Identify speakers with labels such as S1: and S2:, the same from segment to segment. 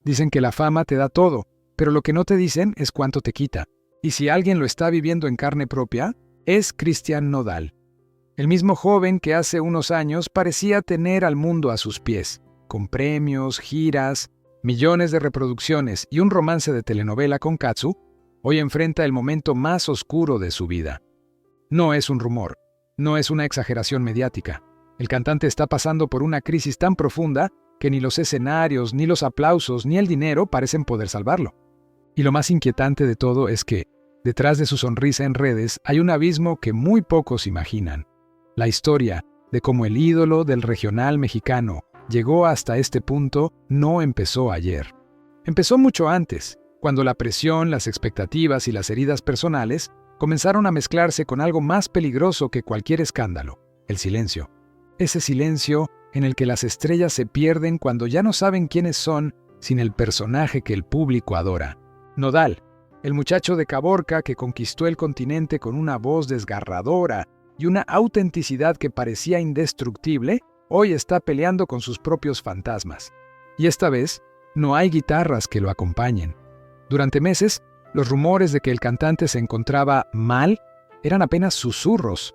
S1: Dicen que la fama te da todo, pero lo que no te dicen es cuánto te quita. Y si alguien lo está viviendo en carne propia, es Cristian Nodal. El mismo joven que hace unos años parecía tener al mundo a sus pies, con premios, giras, millones de reproducciones y un romance de telenovela con Katsu, hoy enfrenta el momento más oscuro de su vida. No es un rumor, no es una exageración mediática. El cantante está pasando por una crisis tan profunda que ni los escenarios, ni los aplausos, ni el dinero parecen poder salvarlo. Y lo más inquietante de todo es que, detrás de su sonrisa en redes, hay un abismo que muy pocos imaginan. La historia de cómo el ídolo del regional mexicano llegó hasta este punto no empezó ayer. Empezó mucho antes, cuando la presión, las expectativas y las heridas personales comenzaron a mezclarse con algo más peligroso que cualquier escándalo: el silencio. Ese silencio en el que las estrellas se pierden cuando ya no saben quiénes son sin el personaje que el público adora. Nodal, el muchacho de Caborca que conquistó el continente con una voz desgarradora y una autenticidad que parecía indestructible, hoy está peleando con sus propios fantasmas. Y esta vez, no hay guitarras que lo acompañen. Durante meses, los rumores de que el cantante se encontraba mal eran apenas susurros,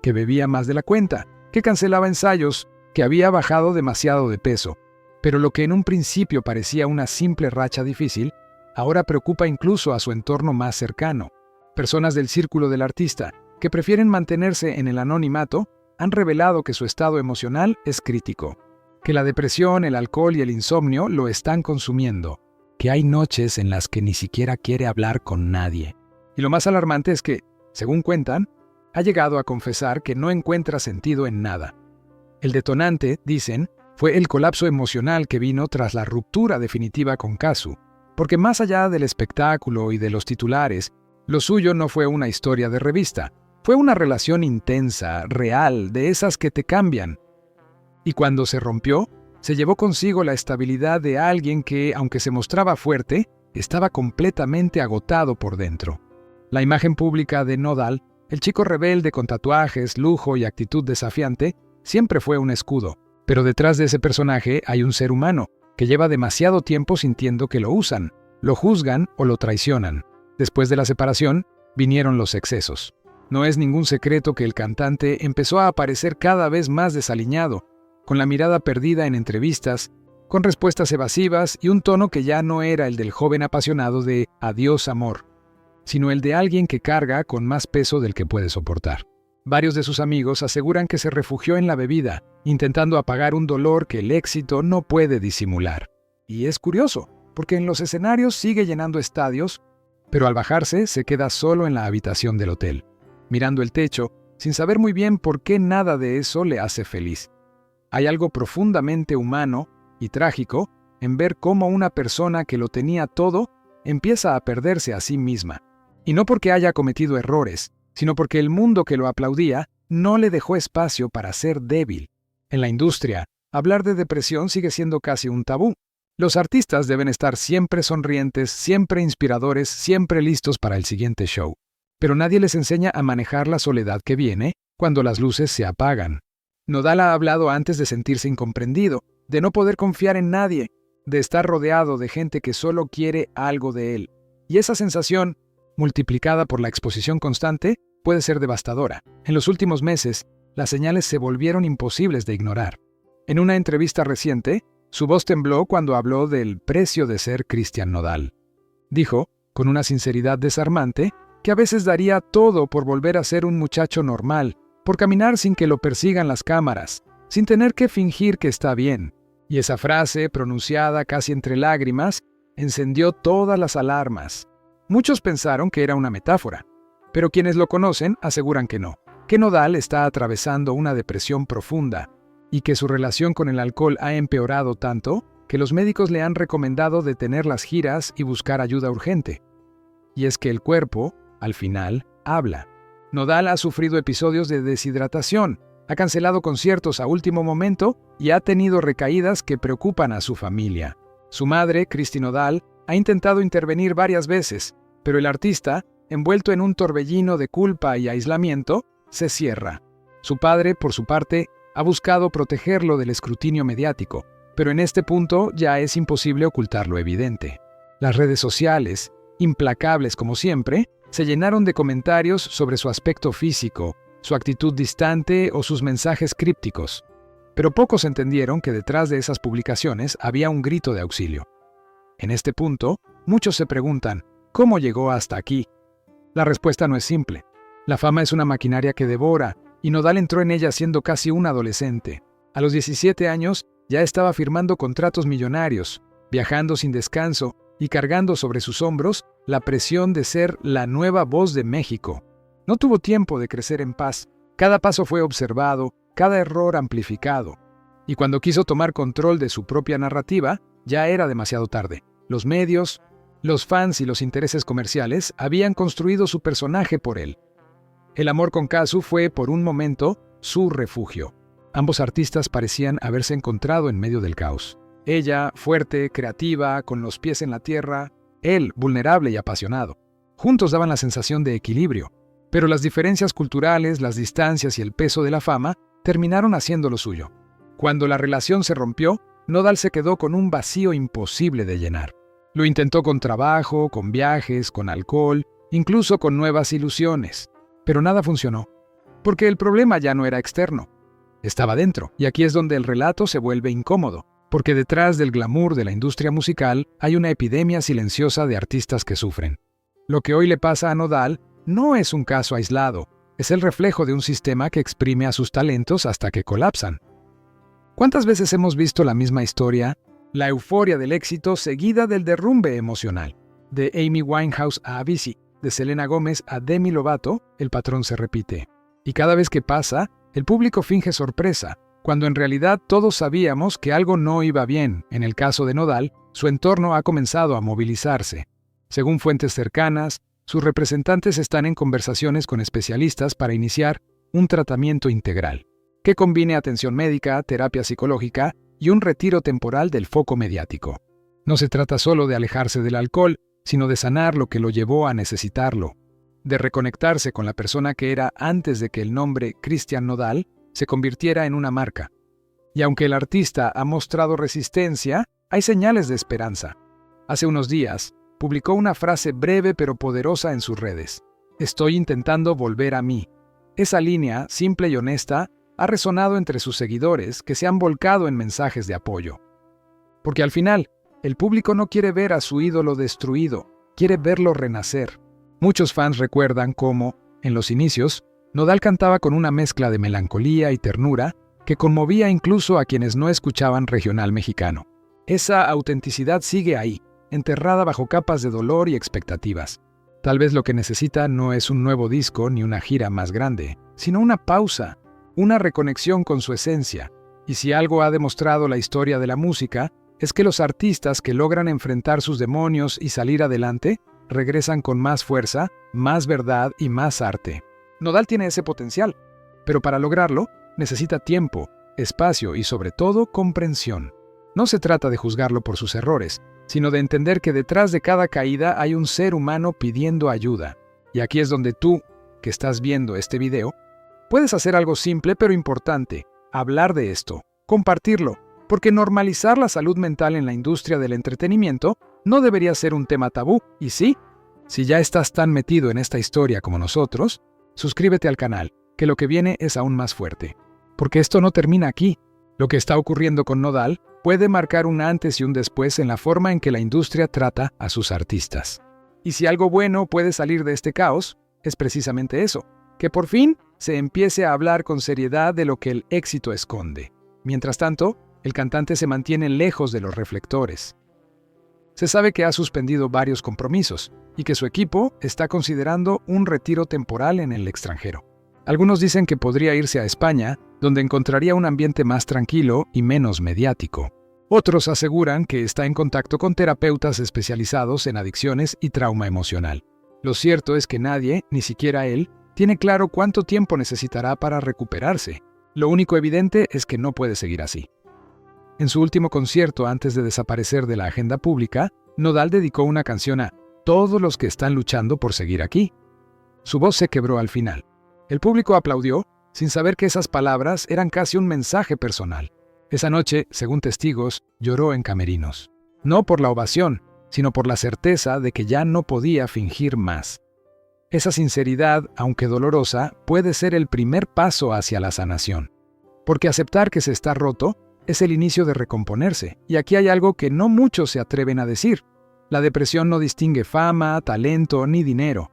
S1: que bebía más de la cuenta, que cancelaba ensayos, que había bajado demasiado de peso. Pero lo que en un principio parecía una simple racha difícil, ahora preocupa incluso a su entorno más cercano. Personas del círculo del artista, que prefieren mantenerse en el anonimato, han revelado que su estado emocional es crítico, que la depresión, el alcohol y el insomnio lo están consumiendo, que hay noches en las que ni siquiera quiere hablar con nadie. Y lo más alarmante es que, según cuentan, ha llegado a confesar que no encuentra sentido en nada. El detonante, dicen, fue el colapso emocional que vino tras la ruptura definitiva con Katsu, porque más allá del espectáculo y de los titulares, lo suyo no fue una historia de revista, fue una relación intensa, real, de esas que te cambian. Y cuando se rompió, se llevó consigo la estabilidad de alguien que, aunque se mostraba fuerte, estaba completamente agotado por dentro. La imagen pública de Nodal, el chico rebelde con tatuajes, lujo y actitud desafiante, siempre fue un escudo. Pero detrás de ese personaje hay un ser humano que lleva demasiado tiempo sintiendo que lo usan, lo juzgan o lo traicionan. Después de la separación, vinieron los excesos. No es ningún secreto que el cantante empezó a aparecer cada vez más desaliñado, con la mirada perdida en entrevistas, con respuestas evasivas y un tono que ya no era el del joven apasionado de «Adiós, amor», sino el de alguien que carga con más peso del que puede soportar. Varios de sus amigos aseguran que se refugió en la bebida, intentando apagar un dolor que el éxito no puede disimular. Y es curioso, porque en los escenarios sigue llenando estadios, pero al bajarse se queda solo en la habitación del hotel, mirando el techo, sin saber muy bien por qué nada de eso le hace feliz. Hay algo profundamente humano y trágico en ver cómo una persona que lo tenía todo empieza a perderse a sí misma. Y no porque haya cometido errores, sino porque el mundo que lo aplaudía no le dejó espacio para ser débil. En la industria, hablar de depresión sigue siendo casi un tabú. Los artistas deben estar siempre sonrientes, siempre inspiradores, siempre listos para el siguiente show. Pero nadie les enseña a manejar la soledad que viene cuando las luces se apagan. Nodal ha hablado antes de sentirse incomprendido, de no poder confiar en nadie, de estar rodeado de gente que solo quiere algo de él. Y esa sensación, multiplicada por la exposición constante, puede ser devastadora. En los últimos meses, las señales se volvieron imposibles de ignorar. En una entrevista reciente, su voz tembló cuando habló del precio de ser Cristian Nodal. Dijo, con una sinceridad desarmante, que a veces daría todo por volver a ser un muchacho normal, por caminar sin que lo persigan las cámaras, sin tener que fingir que está bien. Y esa frase, pronunciada casi entre lágrimas, encendió todas las alarmas. Muchos pensaron que era una metáfora, pero quienes lo conocen aseguran que no, que Nodal está atravesando una depresión profunda y que su relación con el alcohol ha empeorado tanto que los médicos le han recomendado detener las giras y buscar ayuda urgente. Y es que el cuerpo, al final, habla. Nodal ha sufrido episodios de deshidratación, ha cancelado conciertos a último momento y ha tenido recaídas que preocupan a su familia. Su madre, Cristi Nodal, ha intentado intervenir varias veces, pero el artista, envuelto en un torbellino de culpa y aislamiento, se cierra. Su padre, por su parte, ha buscado protegerlo del escrutinio mediático, Pero en este punto ya es imposible ocultar lo evidente. Las redes sociales, implacables como siempre, se llenaron de comentarios sobre su aspecto físico, su actitud distante o sus mensajes crípticos. Pero pocos entendieron que detrás de esas publicaciones había un grito de auxilio. En este punto, muchos se preguntan, ¿cómo llegó hasta aquí? La respuesta no es simple. La fama es una maquinaria que devora, y Nodal entró en ella siendo casi un adolescente. A los 17 años ya estaba firmando contratos millonarios, viajando sin descanso y cargando sobre sus hombros la presión de ser la nueva voz de México. No tuvo tiempo de crecer en paz. Cada paso fue observado, cada error amplificado. Y cuando quiso tomar control de su propia narrativa, ya era demasiado tarde. Los medios, los fans y los intereses comerciales habían construido su personaje por él. El amor con Kazu fue, por un momento, su refugio. Ambos artistas parecían haberse encontrado en medio del caos. Ella, fuerte, creativa, con los pies en la tierra; él, vulnerable y apasionado. Juntos daban la sensación de equilibrio. Pero las diferencias culturales, las distancias y el peso de la fama terminaron haciendo lo suyo. Cuando la relación se rompió, Nodal se quedó con un vacío imposible de llenar. Lo intentó con trabajo, con viajes, con alcohol, incluso con nuevas ilusiones. Pero nada funcionó. Porque el problema ya no era externo. Estaba dentro. Y aquí es donde el relato se vuelve incómodo. Porque detrás del glamour de la industria musical hay una epidemia silenciosa de artistas que sufren. Lo que hoy le pasa a Nodal no es un caso aislado. Es el reflejo de un sistema que exprime a sus talentos hasta que colapsan. ¿Cuántas veces hemos visto la misma historia? La euforia del éxito seguida del derrumbe emocional. De Amy Winehouse a Avicii, de Selena Gómez a Demi Lovato, el patrón se repite. Y cada vez que pasa, el público finge sorpresa, cuando en realidad todos sabíamos que algo no iba bien. En el caso de Nodal, su entorno ha comenzado a movilizarse. Según fuentes cercanas, sus representantes están en conversaciones con especialistas para iniciar un tratamiento integral, que combine atención médica, terapia psicológica y un retiro temporal del foco mediático. No se trata solo de alejarse del alcohol, sino de sanar lo que lo llevó a necesitarlo, de reconectarse con la persona que era antes de que el nombre Cristian Nodal se convirtiera en una marca. Y aunque el artista ha mostrado resistencia, hay señales de esperanza. Hace unos días, publicó una frase breve pero poderosa en sus redes. Estoy intentando volver a mí. Esa línea, simple y honesta, ha resonado entre sus seguidores que se han volcado en mensajes de apoyo. Porque al final, el público no quiere ver a su ídolo destruido, quiere verlo renacer. Muchos fans recuerdan cómo, en los inicios, Nodal cantaba con una mezcla de melancolía y ternura que conmovía incluso a quienes no escuchaban regional mexicano. Esa autenticidad sigue ahí, enterrada bajo capas de dolor y expectativas. Tal vez lo que necesita no es un nuevo disco ni una gira más grande, sino una pausa, una reconexión con su esencia. Y si algo ha demostrado la historia de la música, es que los artistas que logran enfrentar sus demonios y salir adelante, regresan con más fuerza, más verdad y más arte. Nodal tiene ese potencial, pero para lograrlo, necesita tiempo, espacio y sobre todo comprensión. No se trata de juzgarlo por sus errores, sino de entender que detrás de cada caída hay un ser humano pidiendo ayuda. Y aquí es donde tú, que estás viendo este video, puedes hacer algo simple pero importante: hablar de esto, compartirlo, porque normalizar la salud mental en la industria del entretenimiento no debería ser un tema tabú. Y sí, si ya estás tan metido en esta historia como nosotros, suscríbete al canal, que lo que viene es aún más fuerte. Porque esto no termina aquí. Lo que está ocurriendo con Nodal puede marcar un antes y un después en la forma en que la industria trata a sus artistas. Y si algo bueno puede salir de este caos, es precisamente eso, que por fin se empiece a hablar con seriedad de lo que el éxito esconde. Mientras tanto, el cantante se mantiene lejos de los reflectores. Se sabe que ha suspendido varios compromisos y que su equipo está considerando un retiro temporal en el extranjero. Algunos dicen que podría irse a España, donde encontraría un ambiente más tranquilo y menos mediático. Otros aseguran que está en contacto con terapeutas especializados en adicciones y trauma emocional. Lo cierto es que nadie, ni siquiera él, tiene claro cuánto tiempo necesitará para recuperarse. Lo único evidente es que no puede seguir así. En su último concierto antes de desaparecer de la agenda pública, Nodal dedicó una canción a todos los que están luchando por seguir aquí. Su voz se quebró al final. El público aplaudió, sin saber que esas palabras eran casi un mensaje personal. Esa noche, según testigos, lloró en camerinos. No por la ovación, sino por la certeza de que ya no podía fingir más. Esa sinceridad, aunque dolorosa, puede ser el primer paso hacia la sanación. Porque aceptar que se está roto es el inicio de recomponerse. Y aquí hay algo que no muchos se atreven a decir. La depresión no distingue fama, talento ni dinero.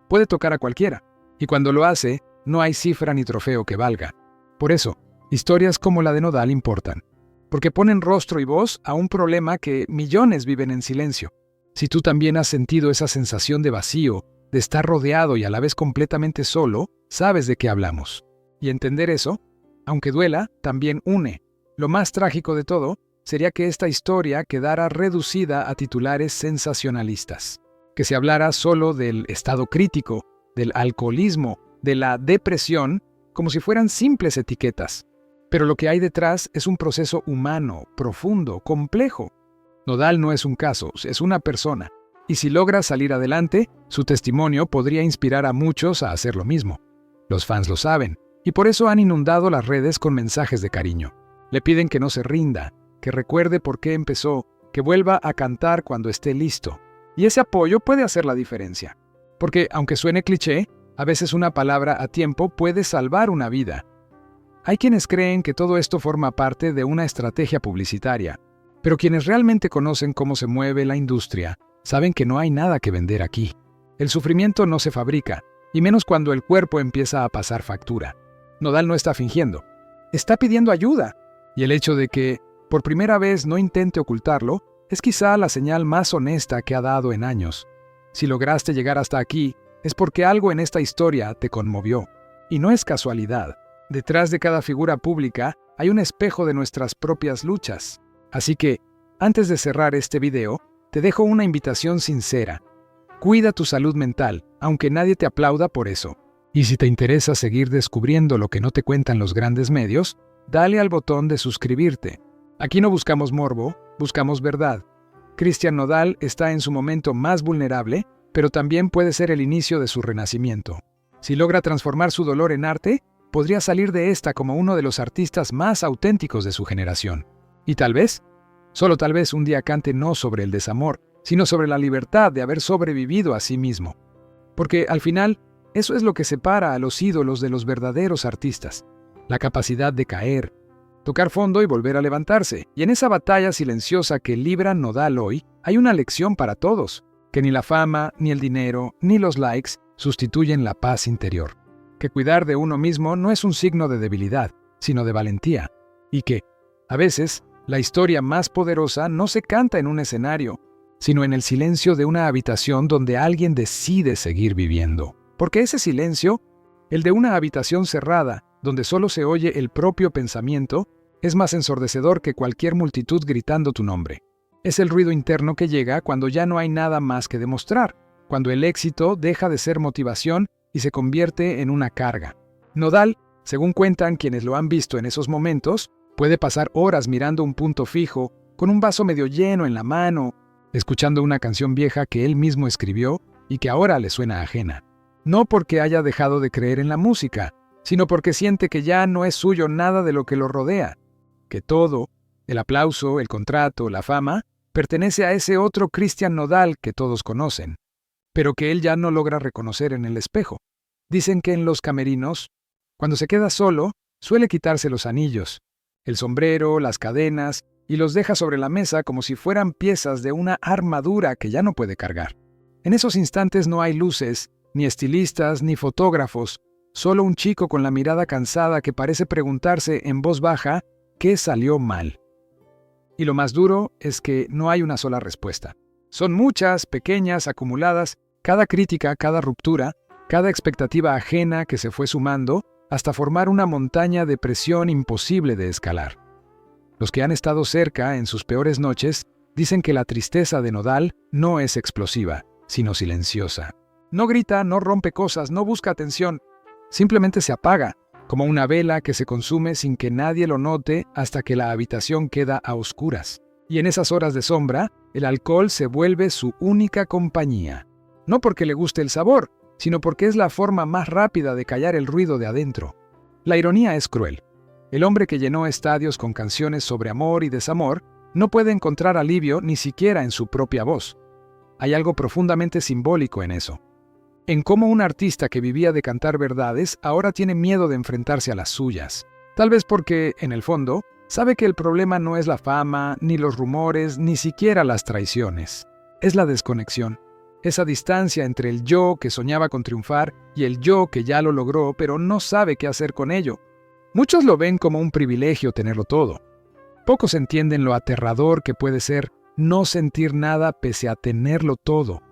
S1: Puede tocar a cualquiera. Y cuando lo hace, no hay cifra ni trofeo que valga. Por eso, historias como la de Nodal importan. Porque ponen rostro y voz a un problema que millones viven en silencio. Si tú también has sentido esa sensación de vacío, de estar rodeado y a la vez completamente solo, sabes de qué hablamos. Y entender eso, aunque duela, también une. Lo más trágico de todo sería que esta historia quedara reducida a titulares sensacionalistas. Que se hablara solo del estado crítico, del alcoholismo, de la depresión, como si fueran simples etiquetas. Pero lo que hay detrás es un proceso humano, profundo, complejo. Nodal no es un caso, es una persona. Y si logra salir adelante, su testimonio podría inspirar a muchos a hacer lo mismo. Los fans lo saben, y por eso han inundado las redes con mensajes de cariño. Le piden que no se rinda, que recuerde por qué empezó, que vuelva a cantar cuando esté listo. Y ese apoyo puede hacer la diferencia. Porque, aunque suene cliché, a veces una palabra a tiempo puede salvar una vida. Hay quienes creen que todo esto forma parte de una estrategia publicitaria, pero quienes realmente conocen cómo se mueve la industria, saben que no hay nada que vender aquí. El sufrimiento no se fabrica, y menos cuando el cuerpo empieza a pasar factura. Nodal no está fingiendo. Está pidiendo ayuda. Y el hecho de que, por primera vez, no intente ocultarlo, es quizá la señal más honesta que ha dado en años. Si lograste llegar hasta aquí, es porque algo en esta historia te conmovió. Y no es casualidad. Detrás de cada figura pública hay un espejo de nuestras propias luchas. Así que, antes de cerrar este video, te dejo una invitación sincera. Cuida tu salud mental, aunque nadie te aplauda por eso. Y si te interesa seguir descubriendo lo que no te cuentan los grandes medios, dale al botón de suscribirte. Aquí no buscamos morbo, buscamos verdad. Cristian Nodal está en su momento más vulnerable, pero también puede ser el inicio de su renacimiento. Si logra transformar su dolor en arte, podría salir de esta como uno de los artistas más auténticos de su generación. Y tal vez, solo tal vez un día cante no sobre el desamor, sino sobre la libertad de haber sobrevivido a sí mismo. Porque al final, eso es lo que separa a los ídolos de los verdaderos artistas. La capacidad de caer, tocar fondo y volver a levantarse. Y en esa batalla silenciosa que libra Nodal hoy, hay una lección para todos, que ni la fama, ni el dinero, ni los likes sustituyen la paz interior. Que cuidar de uno mismo no es un signo de debilidad, sino de valentía. Y que, a veces, la historia más poderosa no se canta en un escenario, sino en el silencio de una habitación donde alguien decide seguir viviendo. Porque ese silencio, el de una habitación cerrada, donde solo se oye el propio pensamiento, es más ensordecedor que cualquier multitud gritando tu nombre. Es el ruido interno que llega cuando ya no hay nada más que demostrar, cuando el éxito deja de ser motivación y se convierte en una carga. Nodal, según cuentan quienes lo han visto en esos momentos, puede pasar horas mirando un punto fijo, con un vaso medio lleno en la mano, escuchando una canción vieja que él mismo escribió y que ahora le suena ajena. No porque haya dejado de creer en la música, sino porque siente que ya no es suyo nada de lo que lo rodea, que todo, el aplauso, el contrato, la fama, pertenece a ese otro Cristian Nodal que todos conocen, pero que él ya no logra reconocer en el espejo. Dicen que en los camerinos, cuando se queda solo, suele quitarse los anillos, el sombrero, las cadenas, y los deja sobre la mesa como si fueran piezas de una armadura que ya no puede cargar. En esos instantes no hay luces, ni estilistas, ni fotógrafos, solo un chico con la mirada cansada que parece preguntarse en voz baja qué salió mal. Y lo más duro es que no hay una sola respuesta. Son muchas, pequeñas, acumuladas, cada crítica, cada ruptura, cada expectativa ajena que se fue sumando hasta formar una montaña de presión imposible de escalar. Los que han estado cerca en sus peores noches dicen que la tristeza de Nodal no es explosiva, sino silenciosa. No grita, no rompe cosas, no busca atención. Simplemente se apaga, como una vela que se consume sin que nadie lo note hasta que la habitación queda a oscuras. Y en esas horas de sombra, el alcohol se vuelve su única compañía. No porque le guste el sabor, sino porque es la forma más rápida de callar el ruido de adentro. La ironía es cruel. El hombre que llenó estadios con canciones sobre amor y desamor no puede encontrar alivio ni siquiera en su propia voz. Hay algo profundamente simbólico en eso. En cómo un artista que vivía de cantar verdades ahora tiene miedo de enfrentarse a las suyas. Tal vez porque, en el fondo, sabe que el problema no es la fama, ni los rumores, ni siquiera las traiciones. Es la desconexión. Esa distancia entre el yo que soñaba con triunfar y el yo que ya lo logró, pero no sabe qué hacer con ello. Muchos lo ven como un privilegio tenerlo todo. Pocos entienden lo aterrador que puede ser no sentir nada pese a tenerlo todo.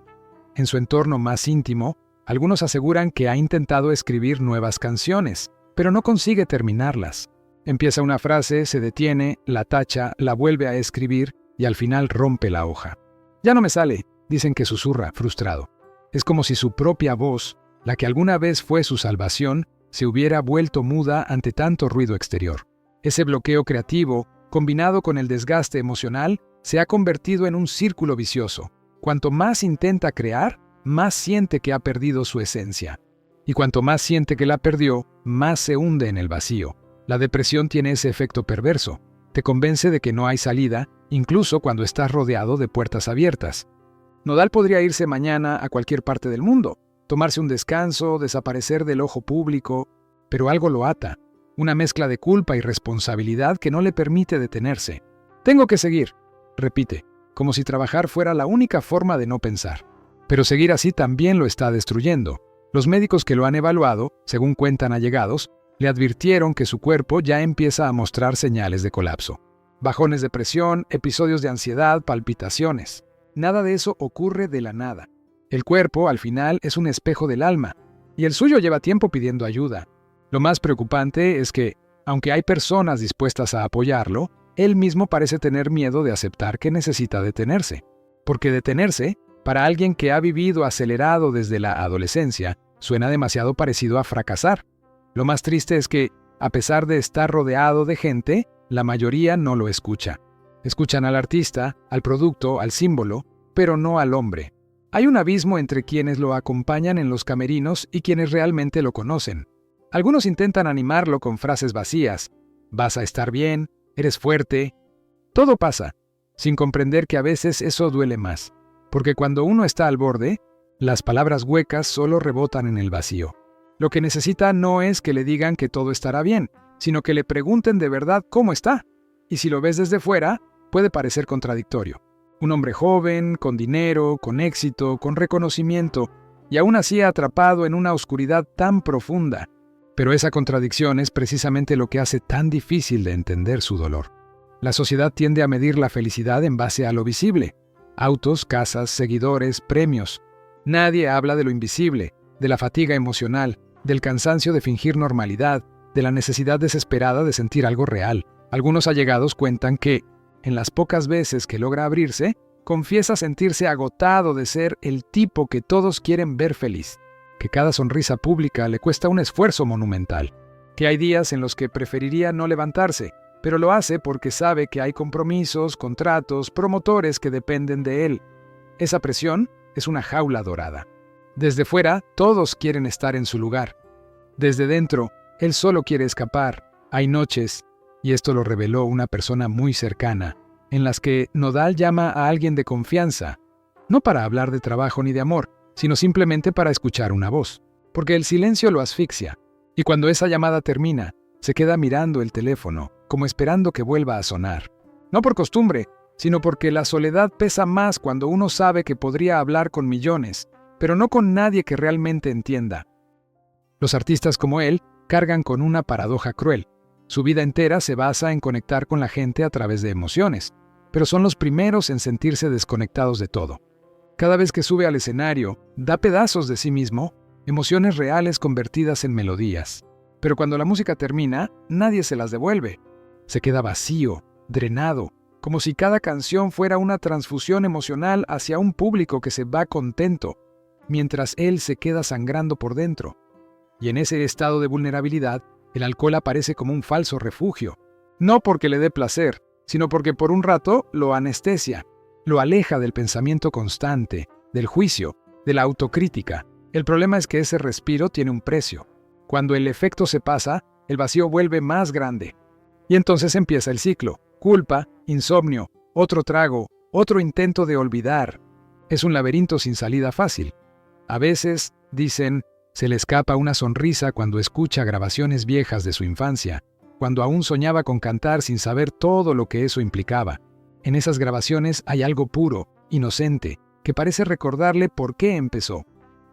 S1: En su entorno más íntimo, algunos aseguran que ha intentado escribir nuevas canciones, pero no consigue terminarlas. Empieza una frase, se detiene, la tacha, la vuelve a escribir y al final rompe la hoja. Ya no me sale, dicen que susurra, frustrado. Es como si su propia voz, la que alguna vez fue su salvación, se hubiera vuelto muda ante tanto ruido exterior. Ese bloqueo creativo, combinado con el desgaste emocional, se ha convertido en un círculo vicioso. Cuanto más intenta crear, más siente que ha perdido su esencia. Y cuanto más siente que la perdió, más se hunde en el vacío. La depresión tiene ese efecto perverso. Te convence de que no hay salida, incluso cuando estás rodeado de puertas abiertas. Nodal podría irse mañana a cualquier parte del mundo, tomarse un descanso, desaparecer del ojo público, pero algo lo ata, una mezcla de culpa y responsabilidad que no le permite detenerse. Tengo que seguir, repite, como si trabajar fuera la única forma de no pensar. Pero seguir así también lo está destruyendo. Los médicos que lo han evaluado, según cuentan allegados, le advirtieron que su cuerpo ya empieza a mostrar señales de colapso. Bajones de presión, episodios de ansiedad, palpitaciones. Nada de eso ocurre de la nada. El cuerpo, al final, es un espejo del alma, y el suyo lleva tiempo pidiendo ayuda. Lo más preocupante es que, aunque hay personas dispuestas a apoyarlo, él mismo parece tener miedo de aceptar que necesita detenerse. Porque detenerse, para alguien que ha vivido acelerado desde la adolescencia, suena demasiado parecido a fracasar. Lo más triste es que, a pesar de estar rodeado de gente, la mayoría no lo escucha. Escuchan al artista, al producto, al símbolo, pero no al hombre. Hay un abismo entre quienes lo acompañan en los camerinos y quienes realmente lo conocen. Algunos intentan animarlo con frases vacías. Vas a estar bien, eres fuerte. Todo pasa, sin comprender que a veces eso duele más. Porque cuando uno está al borde, las palabras huecas solo rebotan en el vacío. Lo que necesita no es que le digan que todo estará bien, sino que le pregunten de verdad cómo está. Y si lo ves desde fuera, puede parecer contradictorio. Un hombre joven, con dinero, con éxito, con reconocimiento, y aún así atrapado en una oscuridad tan profunda. Pero esa contradicción es precisamente lo que hace tan difícil de entender su dolor. La sociedad tiende a medir la felicidad en base a lo visible. Autos, casas, seguidores, premios. Nadie habla de lo invisible, de la fatiga emocional, del cansancio de fingir normalidad, de la necesidad desesperada de sentir algo real. Algunos allegados cuentan que, en las pocas veces que logra abrirse, confiesa sentirse agotado de ser el tipo que todos quieren ver feliz, que cada sonrisa pública le cuesta un esfuerzo monumental, que hay días en los que preferiría no levantarse, pero lo hace porque sabe que hay compromisos, contratos, promotores que dependen de él. Esa presión es una jaula dorada. Desde fuera, todos quieren estar en su lugar. Desde dentro, él solo quiere escapar. Hay noches, y esto lo reveló una persona muy cercana, en las que Nodal llama a alguien de confianza, no para hablar de trabajo ni de amor, sino simplemente para escuchar una voz, porque el silencio lo asfixia, y cuando esa llamada termina, se queda mirando el teléfono, como esperando que vuelva a sonar. No por costumbre, sino porque la soledad pesa más cuando uno sabe que podría hablar con millones, pero no con nadie que realmente entienda. Los artistas como él cargan con una paradoja cruel. Su vida entera se basa en conectar con la gente a través de emociones, pero son los primeros en sentirse desconectados de todo. Cada vez que sube al escenario, da pedazos de sí mismo, emociones reales convertidas en melodías. Pero cuando la música termina, nadie se las devuelve. Se queda vacío, drenado, como si cada canción fuera una transfusión emocional hacia un público que se va contento, mientras él se queda sangrando por dentro. Y en ese estado de vulnerabilidad, el alcohol aparece como un falso refugio. No porque le dé placer, sino porque por un rato lo anestesia, lo aleja del pensamiento constante, del juicio, de la autocrítica. El problema es que ese respiro tiene un precio. Cuando el efecto se pasa, el vacío vuelve más grande. Y entonces empieza el ciclo. Culpa, insomnio, otro trago, otro intento de olvidar. Es un laberinto sin salida fácil. A veces, dicen, se le escapa una sonrisa cuando escucha grabaciones viejas de su infancia, cuando aún soñaba con cantar sin saber todo lo que eso implicaba. En esas grabaciones hay algo puro, inocente, que parece recordarle por qué empezó.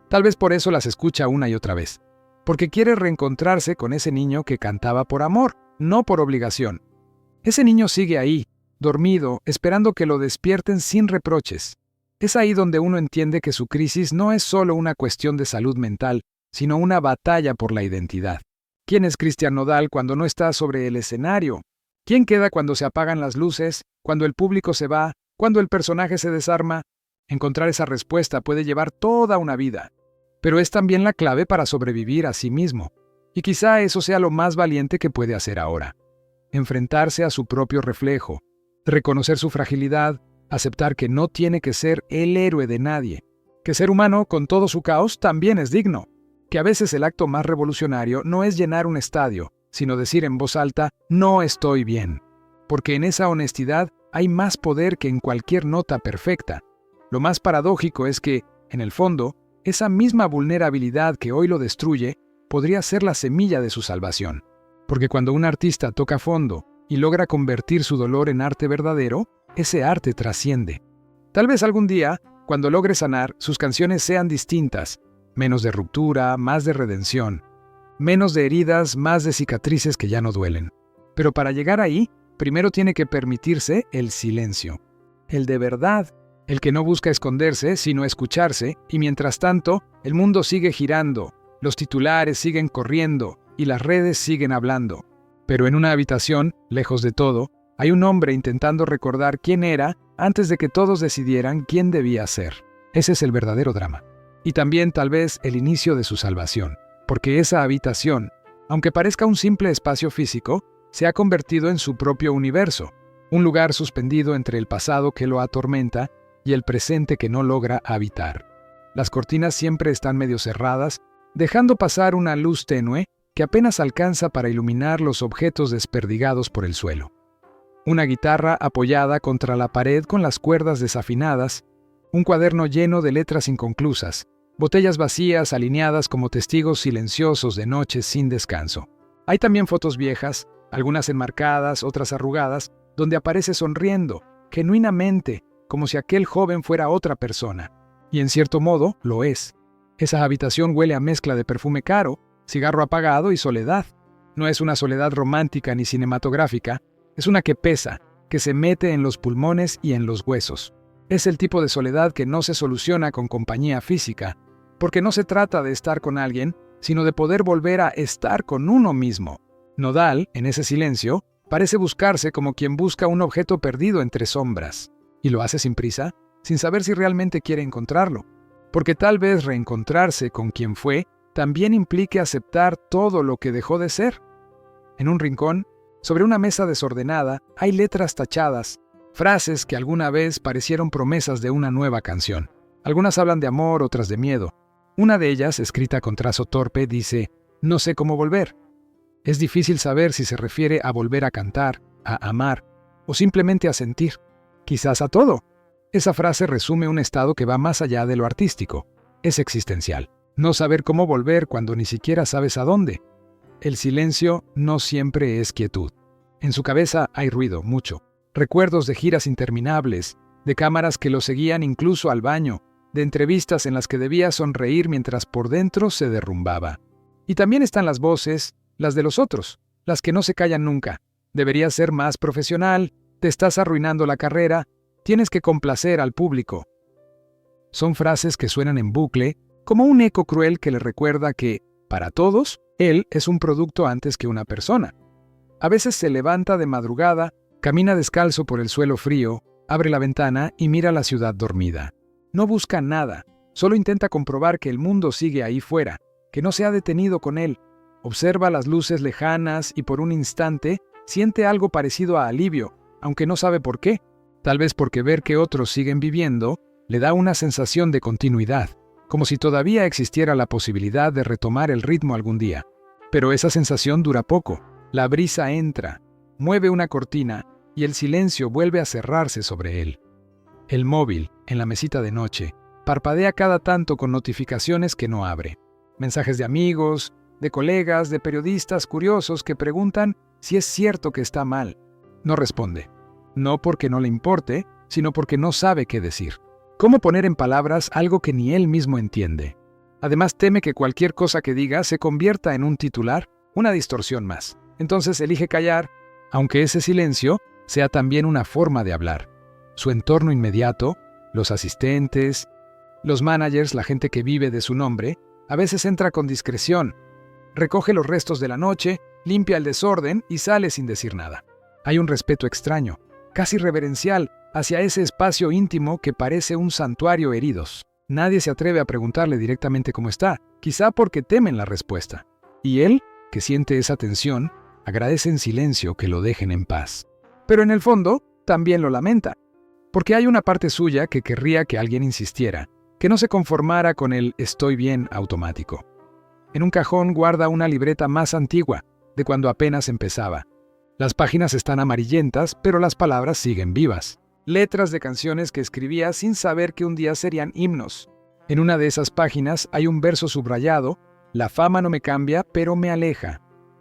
S1: Tal vez por eso las escucha una y otra vez. Porque quiere reencontrarse con ese niño que cantaba por amor, no por obligación. Ese niño sigue ahí, dormido, esperando que lo despierten sin reproches. Es ahí donde uno entiende que su crisis no es solo una cuestión de salud mental, sino una batalla por la identidad. ¿Quién es Cristian Nodal cuando no está sobre el escenario? ¿Quién queda cuando se apagan las luces, cuando el público se va, cuando el personaje se desarma? Encontrar esa respuesta puede llevar toda una vida, pero es también la clave para sobrevivir a sí mismo. Y quizá eso sea lo más valiente que puede hacer ahora. Enfrentarse a su propio reflejo, reconocer su fragilidad, aceptar que no tiene que ser el héroe de nadie, que ser humano con todo su caos también es digno, que a veces el acto más revolucionario no es llenar un estadio, sino decir en voz alta, no estoy bien, porque en esa honestidad hay más poder que en cualquier nota perfecta. Lo más paradójico es que, en el fondo, esa misma vulnerabilidad que hoy lo destruye podría ser la semilla de su salvación. Porque cuando un artista toca fondo y logra convertir su dolor en arte verdadero, ese arte trasciende. Tal vez algún día, cuando logre sanar, sus canciones sean distintas, menos de ruptura, más de redención, menos de heridas, más de cicatrices que ya no duelen. Pero para llegar ahí, primero tiene que permitirse el silencio, el de verdad, el que no busca esconderse, sino escucharse, y mientras tanto, el mundo sigue girando, los titulares siguen corriendo, y las redes siguen hablando. Pero en una habitación, lejos de todo, hay un hombre intentando recordar quién era antes de que todos decidieran quién debía ser. Ese es el verdadero drama. Y también tal vez el inicio de su salvación, porque esa habitación, aunque parezca un simple espacio físico, se ha convertido en su propio universo, un lugar suspendido entre el pasado que lo atormenta y el presente que no logra habitar. Las cortinas siempre están medio cerradas, dejando pasar una luz tenue que apenas alcanza para iluminar los objetos desperdigados por el suelo. Una guitarra apoyada contra la pared con las cuerdas desafinadas, un cuaderno lleno de letras inconclusas, botellas vacías alineadas como testigos silenciosos de noches sin descanso. Hay también fotos viejas, algunas enmarcadas, otras arrugadas, donde aparece sonriendo, genuinamente, como si aquel joven fuera otra persona. Y en cierto modo, lo es. Esa habitación huele a mezcla de perfume caro, cigarro apagado y soledad. No es una soledad romántica ni cinematográfica, es una que pesa, que se mete en los pulmones y en los huesos. Es el tipo de soledad que no se soluciona con compañía física, porque no se trata de estar con alguien, sino de poder volver a estar con uno mismo. Nodal, en ese silencio, parece buscarse como quien busca un objeto perdido entre sombras. Y lo hace sin prisa, sin saber si realmente quiere encontrarlo. Porque tal vez reencontrarse con quien fue también implique aceptar todo lo que dejó de ser. En un rincón, sobre una mesa desordenada, hay letras tachadas, frases que alguna vez parecieron promesas de una nueva canción. Algunas hablan de amor, otras de miedo. Una de ellas, escrita con trazo torpe, dice, no sé cómo volver. Es difícil saber si se refiere a volver a cantar, a amar, o simplemente a sentir. Quizás a todo. Esa frase resume un estado que va más allá de lo artístico. Es existencial. No saber cómo volver cuando ni siquiera sabes a dónde. El silencio no siempre es quietud. En su cabeza hay ruido, mucho. Recuerdos de giras interminables, de cámaras que lo seguían incluso al baño, de entrevistas en las que debía sonreír mientras por dentro se derrumbaba. Y también están las voces, las de los otros, las que no se callan nunca. Deberías ser más profesional, te estás arruinando la carrera, tienes que complacer al público. Son frases que suenan en bucle, como un eco cruel que le recuerda que, para todos, él es un producto antes que una persona. A veces se levanta de madrugada, camina descalzo por el suelo frío, abre la ventana y mira la ciudad dormida. No busca nada, solo intenta comprobar que el mundo sigue ahí fuera, que no se ha detenido con él. Observa las luces lejanas y por un instante siente algo parecido a alivio, aunque no sabe por qué. Tal vez porque ver que otros siguen viviendo le da una sensación de continuidad, como si todavía existiera la posibilidad de retomar el ritmo algún día. Pero esa sensación dura poco. La brisa entra, mueve una cortina y el silencio vuelve a cerrarse sobre él. El móvil, en la mesita de noche, parpadea cada tanto con notificaciones que no abre. Mensajes de amigos, de colegas, de periodistas curiosos que preguntan si es cierto que está mal. No responde. No porque no le importe, sino porque no sabe qué decir. ¿Cómo poner en palabras algo que ni él mismo entiende? Además teme que cualquier cosa que diga se convierta en un titular, una distorsión más. Entonces elige callar, aunque ese silencio sea también una forma de hablar. Su entorno inmediato, los asistentes, los managers, la gente que vive de su nombre, a veces entra con discreción, recoge los restos de la noche, limpia el desorden y sale sin decir nada. Hay un respeto extraño, casi reverencial, hacia ese espacio íntimo que parece un santuario heridos. Nadie se atreve a preguntarle directamente cómo está, quizá porque temen la respuesta. Y él, que siente esa tensión, agradece en silencio que lo dejen en paz. Pero en el fondo, también lo lamenta, porque hay una parte suya que querría que alguien insistiera, que no se conformara con el «estoy bien» automático. En un cajón guarda una libreta más antigua, de cuando apenas empezaba. Las páginas están amarillentas, pero las palabras siguen vivas. Letras de canciones que escribía sin saber que un día serían himnos. En una de esas páginas hay un verso subrayado: «La fama no me cambia, pero me aleja».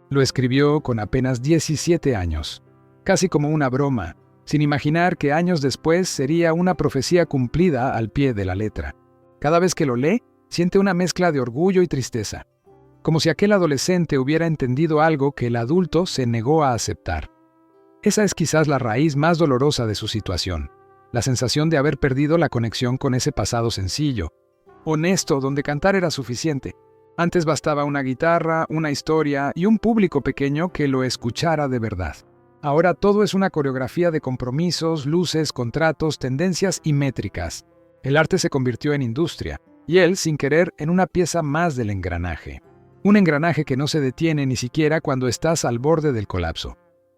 S1: Lo escribió con apenas 17 años, casi como una broma, sin imaginar que años después sería una profecía cumplida al pie de la letra. Cada vez que lo lee, siente una mezcla de orgullo y tristeza, como si aquel adolescente hubiera entendido algo que el adulto se negó a aceptar. Esa es quizás la raíz más dolorosa de su situación, la sensación de haber perdido la conexión con ese pasado sencillo, honesto, donde cantar era suficiente. Antes bastaba una guitarra, una historia y un público pequeño que lo escuchara de verdad. Ahora todo es una coreografía de compromisos, luces, contratos, tendencias y métricas. El arte se convirtió en industria, y él, sin querer, en una pieza más del engranaje. Un engranaje que no se detiene ni siquiera cuando estás al borde del colapso.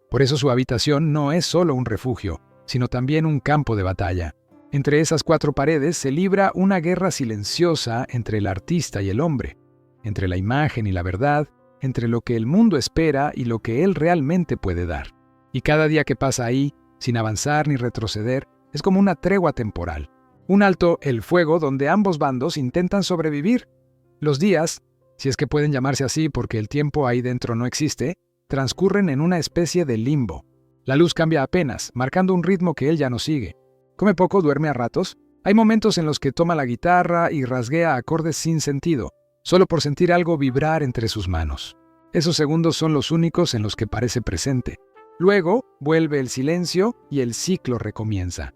S1: Por eso su habitación no es solo un refugio, sino también un campo de batalla. Entre esas 4 paredes se libra una guerra silenciosa entre el artista y el hombre, entre la imagen y la verdad, entre lo que el mundo espera y lo que él realmente puede dar. Y cada día que pasa ahí, sin avanzar ni retroceder, es como una tregua temporal. Un alto el fuego donde ambos bandos intentan sobrevivir. Los días, si es que pueden llamarse así porque el tiempo ahí dentro no existe, transcurren en una especie de limbo. La luz cambia apenas, marcando un ritmo que él ya no sigue. Come poco, duerme a ratos. Hay momentos en los que toma la guitarra y rasguea acordes sin sentido, solo por sentir algo vibrar entre sus manos. Esos segundos son los únicos en los que parece presente. Luego vuelve el silencio y el ciclo recomienza.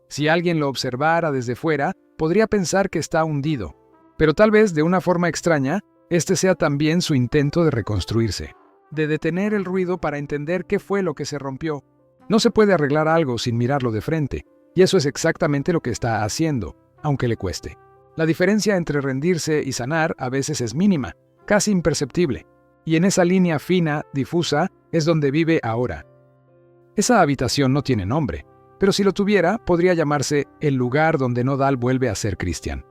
S1: Si alguien lo observara desde fuera, podría pensar que está hundido, pero tal vez de una forma extraña, este sea también su intento de reconstruirse, de detener el ruido para entender qué fue lo que se rompió. No se puede arreglar algo sin mirarlo de frente, y eso es exactamente lo que está haciendo, aunque le cueste. La diferencia entre rendirse y sanar a veces es mínima, casi imperceptible, y en esa línea fina, difusa, es donde vive ahora. Esa habitación no tiene nombre, pero si lo tuviera, podría llamarse el lugar donde Nodal vuelve a ser Christian.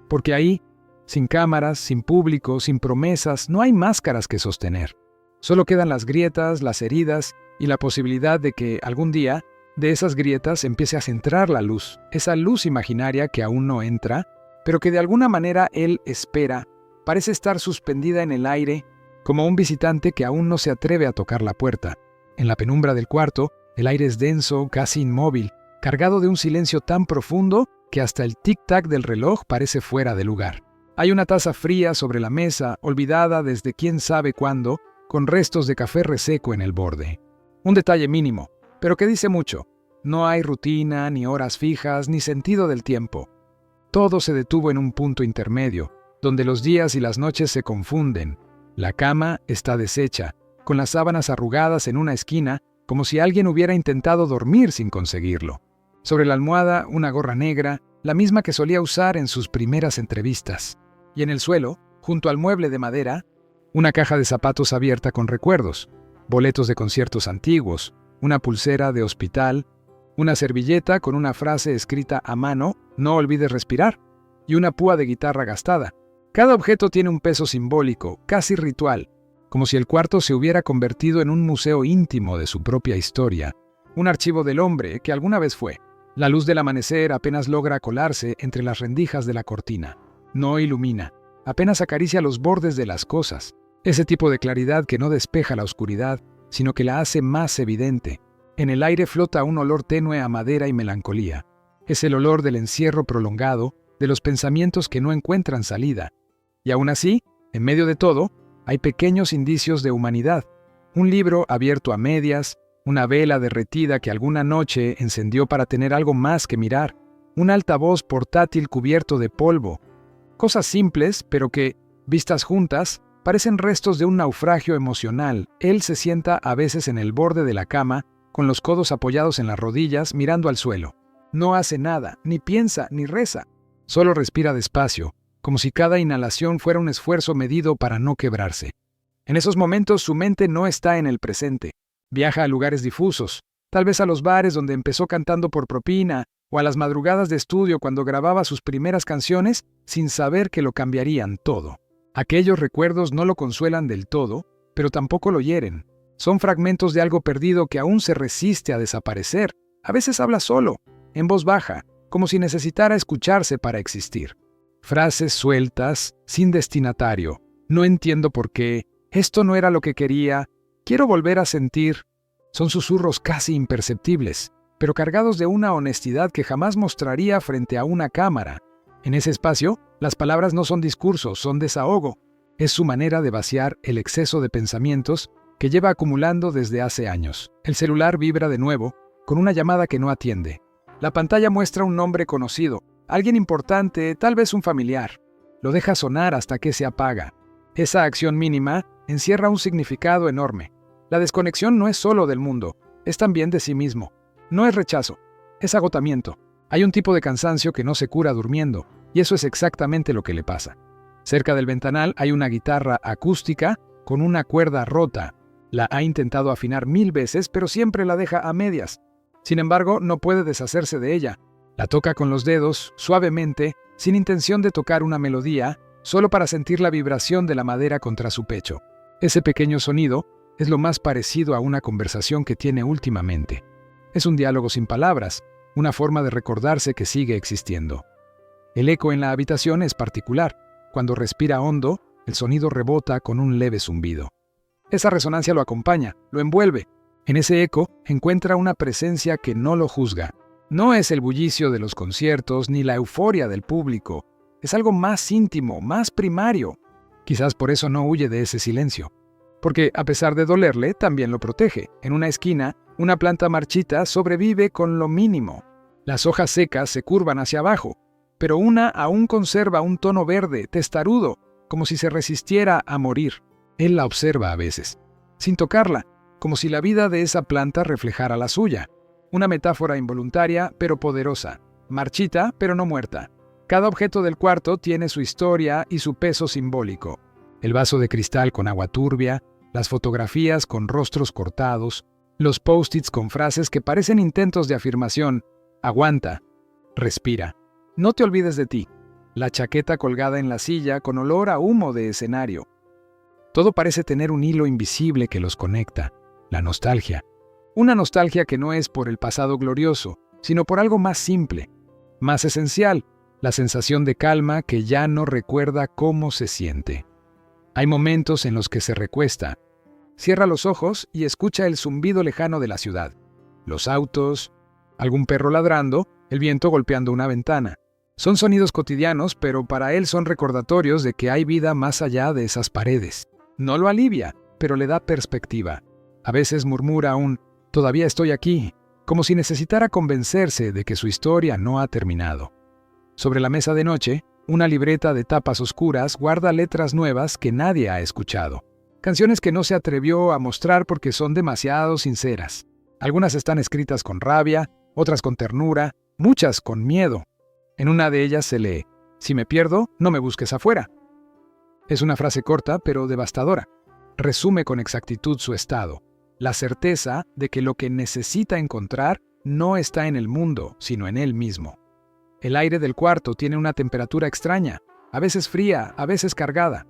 S1: Porque ahí, sin cámaras, sin público, sin promesas, no hay máscaras que sostener. Solo quedan las grietas, las heridas y la posibilidad de que algún día de esas grietas empiece a centrar la luz, esa luz imaginaria que aún no entra, pero que de alguna manera él espera, parece estar suspendida en el aire, como un visitante que aún no se atreve a tocar la puerta. En la penumbra del cuarto, el aire es denso, casi inmóvil, cargado de un silencio tan profundo que hasta el tic-tac del reloj parece fuera de lugar. Hay una taza fría sobre la mesa, olvidada desde quién sabe cuándo, con restos de café reseco en el borde. Un detalle mínimo, pero que dice mucho. No hay rutina, ni horas fijas, ni sentido del tiempo. Todo se detuvo en un punto intermedio, donde los días y las noches se confunden. La cama está deshecha, con las sábanas arrugadas en una esquina, como si alguien hubiera intentado dormir sin conseguirlo. Sobre la almohada, una gorra negra, la misma que solía usar en sus primeras entrevistas. Y en el suelo, junto al mueble de madera, una caja de zapatos abierta con recuerdos, boletos de conciertos antiguos, una pulsera de hospital, una servilleta con una frase escrita a mano, «No olvides respirar», y una púa de guitarra gastada. Cada objeto tiene un peso simbólico, casi ritual. como si el cuarto se hubiera convertido en un museo íntimo de su propia historia, un archivo del hombre que alguna vez fue. La luz del amanecer apenas logra colarse entre las rendijas de la cortina. No ilumina, apenas acaricia los bordes de las cosas. Ese tipo de claridad que no despeja la oscuridad, sino que la hace más evidente. En el aire flota un olor tenue a madera y melancolía. Es el olor del encierro prolongado, de los pensamientos que no encuentran salida. Y aún así, en medio de todo, hay pequeños indicios de humanidad. Un libro abierto a medias, una vela derretida que alguna noche encendió para tener algo más que mirar, un altavoz portátil cubierto de polvo. Cosas simples, pero que, vistas juntas, parecen restos de un naufragio emocional. Él se sienta a veces en el borde de la cama, con los codos apoyados en las rodillas, mirando al suelo. No hace nada, ni piensa, ni reza. Solo respira despacio, como si cada inhalación fuera un esfuerzo medido para no quebrarse. En esos momentos su mente no está en el presente. Viaja a lugares difusos, tal vez a los bares donde empezó cantando por propina, o a las madrugadas de estudio cuando grababa sus primeras canciones sin saber que lo cambiarían todo. Aquellos recuerdos no lo consuelan del todo, pero tampoco lo hieren. Son fragmentos de algo perdido que aún se resiste a desaparecer. A veces habla solo, en voz baja, como si necesitara escucharse para existir. Frases sueltas, sin destinatario. No entiendo por qué. Esto no era lo que quería. Quiero volver a sentir. Son susurros casi imperceptibles, pero cargados de una honestidad que jamás mostraría frente a una cámara. En ese espacio, las palabras no son discursos, son desahogo. Es su manera de vaciar el exceso de pensamientos que lleva acumulando desde hace años. El celular vibra de nuevo, con una llamada que no atiende. La pantalla muestra un nombre conocido, alguien importante, tal vez un familiar. Lo deja sonar hasta que se apaga. Esa acción mínima encierra un significado enorme. La desconexión no es solo del mundo, es también de sí mismo. No es rechazo, es agotamiento. Hay un tipo de cansancio que no se cura durmiendo, y eso es exactamente lo que le pasa. Cerca del ventanal hay una guitarra acústica con una cuerda rota. La ha intentado afinar 1000 veces, pero siempre la deja a medias. Sin embargo, no puede deshacerse de ella. La toca con los dedos, suavemente, sin intención de tocar una melodía, solo para sentir la vibración de la madera contra su pecho. Ese pequeño sonido es lo más parecido a una conversación que tiene últimamente. Es un diálogo sin palabras, una forma de recordarse que sigue existiendo. El eco en la habitación es particular. Cuando respira hondo, el sonido rebota con un leve zumbido. Esa resonancia lo acompaña, lo envuelve. En ese eco encuentra una presencia que no lo juzga. No es el bullicio de los conciertos ni la euforia del público. Es algo más íntimo, más primario. Quizás por eso no huye de ese silencio. Porque, a pesar de dolerle, también lo protege. En una esquina, una planta marchita sobrevive con lo mínimo. Las hojas secas se curvan hacia abajo, pero una aún conserva un tono verde, testarudo, como si se resistiera a morir. Él la observa a veces, sin tocarla, como si la vida de esa planta reflejara la suya. Una metáfora involuntaria, pero poderosa. Marchita, pero no muerta. Cada objeto del cuarto tiene su historia y su peso simbólico. El vaso de cristal con agua turbia, las fotografías con rostros cortados, los post-its con frases que parecen intentos de afirmación. Aguanta. Respira. No te olvides de ti. La chaqueta colgada en la silla con olor a humo de escenario. Todo parece tener un hilo invisible que los conecta. La nostalgia. Una nostalgia que no es por el pasado glorioso, sino por algo más simple, más esencial, la sensación de calma que ya no recuerda cómo se siente. Hay momentos en los que se recuesta, cierra los ojos y escucha el zumbido lejano de la ciudad. Los autos, algún perro ladrando, el viento golpeando una ventana. Son sonidos cotidianos, pero para él son recordatorios de que hay vida más allá de esas paredes. No lo alivia, pero le da perspectiva. A veces murmura un «todavía estoy aquí», como si necesitara convencerse de que su historia no ha terminado. Sobre la mesa de noche, una libreta de tapas oscuras guarda letras nuevas que nadie ha escuchado. Canciones que no se atrevió a mostrar porque son demasiado sinceras. Algunas están escritas con rabia, otras con ternura, muchas con miedo. En una de ellas se lee: «Si me pierdo, no me busques afuera». Es una frase corta pero devastadora. Resume con exactitud su estado. La certeza de que lo que necesita encontrar no está en el mundo, sino en él mismo. El aire del cuarto tiene una temperatura extraña, a veces fría, a veces cargada.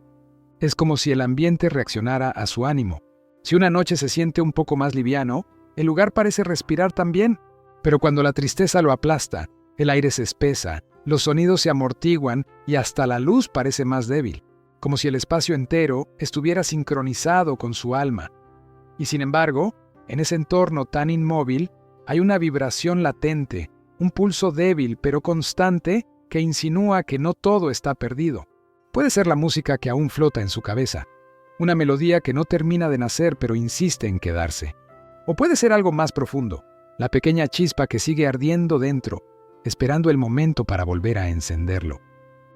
S1: Es como si el ambiente reaccionara a su ánimo. Si una noche se siente un poco más liviano, el lugar parece respirar también. Pero cuando la tristeza lo aplasta, el aire se espesa, los sonidos se amortiguan y hasta la luz parece más débil, como si el espacio entero estuviera sincronizado con su alma. Y sin embargo, en ese entorno tan inmóvil, hay una vibración latente, un pulso débil pero constante que insinúa que no todo está perdido. Puede ser la música que aún flota en su cabeza, una melodía que no termina de nacer pero insiste en quedarse. O puede ser algo más profundo, la pequeña chispa que sigue ardiendo dentro, esperando el momento para volver a encenderlo.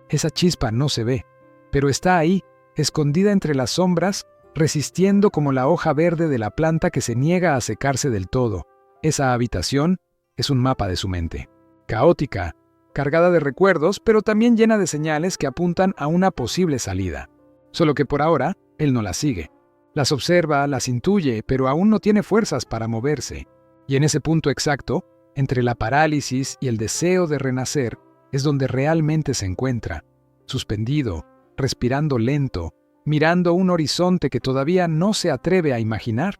S1: Esa chispa no se ve, pero está ahí, escondida entre las sombras, resistiendo como la hoja verde de la planta que se niega a secarse del todo. Esa habitación es un mapa de su mente, caótica, cargada de recuerdos, pero también llena de señales que apuntan a una posible salida. Solo que por ahora, él no las sigue. Las observa, las intuye, pero aún no tiene fuerzas para moverse. Y en ese punto exacto, entre la parálisis y el deseo de renacer, es donde realmente se encuentra, suspendido, respirando lento, mirando un horizonte que todavía no se atreve a imaginar.